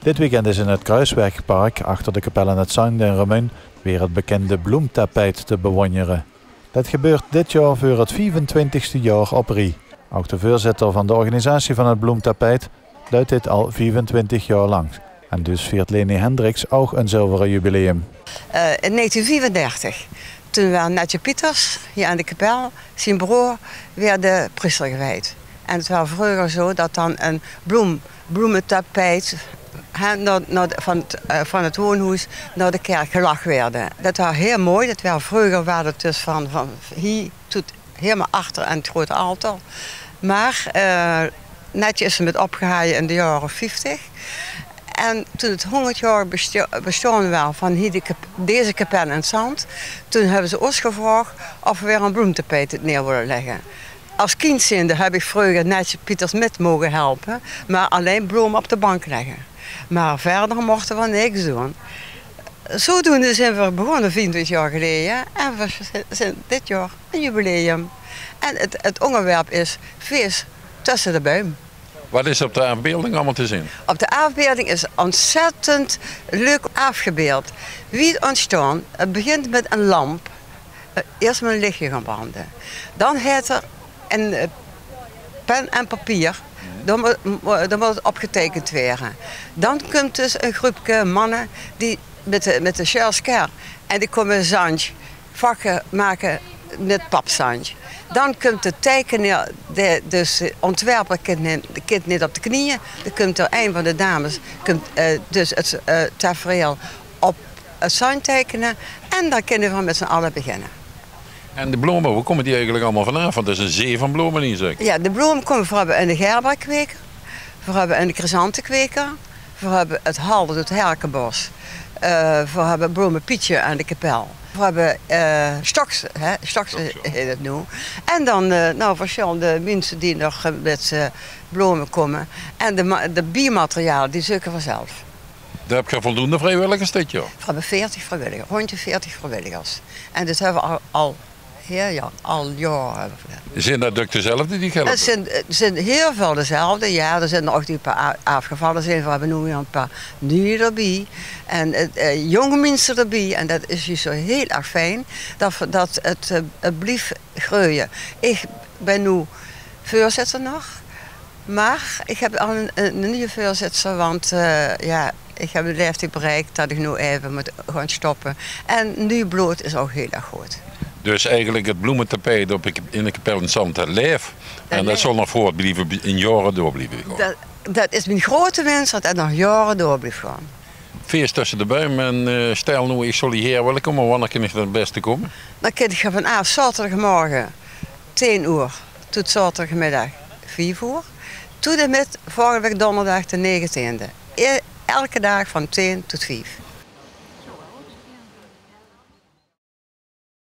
Dit weekend is in het Kruiswegpark achter de kapel in het Zuiden in Remun weer het bekende bloemtapijt te bewonderen. Dat gebeurt dit jaar voor het 25e jaar op rij. Ook de voorzitter van de organisatie van het bloemtapijt duidt dit al 25 jaar lang. En dus viert Leni Hendricks ook een zilveren jubileum. In 1934, toen werd Netje Pieters hier aan de kapel, zijn broer, weer de priester gewijd. En het was vroeger zo dat dan een bloementapijt van het woonhuis naar de kerk gelagd werd. Dat was heel mooi. Dat was vroeger werd het dus van hier tot helemaal achter aan het grote altaar. Maar Netje is er met opgehaald in de jaren 50. En toen het 100 jaar bestaan was van hier deze kapel in het zand, toen hebben ze ons gevraagd of we weer een bloemtapijt neer willen leggen. Als kind zijnde heb ik vroeger Netje Pieters met mogen helpen, maar alleen bloemen op de bank leggen. Maar verder mochten we niks doen. Zodoende zijn we begonnen 24 jaar geleden en we zijn dit jaar een jubileum. En het onderwerp is feest tussen de boom. Wat is op de afbeelding allemaal te zien? Op de afbeelding is ontzettend leuk afgebeeld. Wie het ontstaan, het begint met een lamp. Eerst met een lichtje gaan branden. Dan heet er een pen en papier. Dan moet het opgetekend worden. Dan komt dus een groepje mannen die met de schersker en die komen zandje, vakken maken met papzandje. Dan komt de tekenen, dus de ontwerper kind niet op de knieën. Dan komt er een van de dames, dus het tafereel op het zand tekenen. En dan kunnen we met z'n allen beginnen. En de bloemen, hoe komen die eigenlijk allemaal vanaf? Want er is een zee van bloemen in, zeg. Ja, de bloemen komen we hebben in de gerberkweker, we hebben in de chrysantenkweker, we hebben het Halder, het Herkenbos, we hebben bloemenpietje aan de kapel. We hebben stoks heet het nu. En dan verschillende mensen die nog met bloemen komen. En de biermaterialen, die zoeken we zelf. Daar heb je voldoende vrijwilligers dit jaar? We hebben 40 vrijwilligers, rond de 40 vrijwilligers. En dat hebben we al jaren. Zijn dat ook dezelfde die helpen? Het zijn heel veel dezelfde, ja. Er zijn ook die een paar afgevallen zijn. We hebben nu weer een paar nieuwe erbij. En jonge mensen erbij. En dat is dus zo heel erg fijn dat het blijft groeien. Ik ben nu voorzitter nog. Maar ik heb al een nieuwe voorzitter, want ik heb de leeftijd bereikt dat ik nu even moet gaan stoppen. En nu bloed is ook heel erg goed. Dus eigenlijk het bloementapijt in de kapel in Zand leeft. En dat zal nog voortblijven, in jaren door blijven gaan. Dat is mijn grote wens, dat het nog jaren door blijft gaan. Feest tussen de boom en stel nu, ik zal hierheen willen komen, wanneer kan ik het beste komen? Dan kan ik vanaf zaterdagmorgen 10 uur tot zaterdagmiddag 4 uur. Tot en met volgende week donderdag de 19e. Elke dag van 10 tot 5.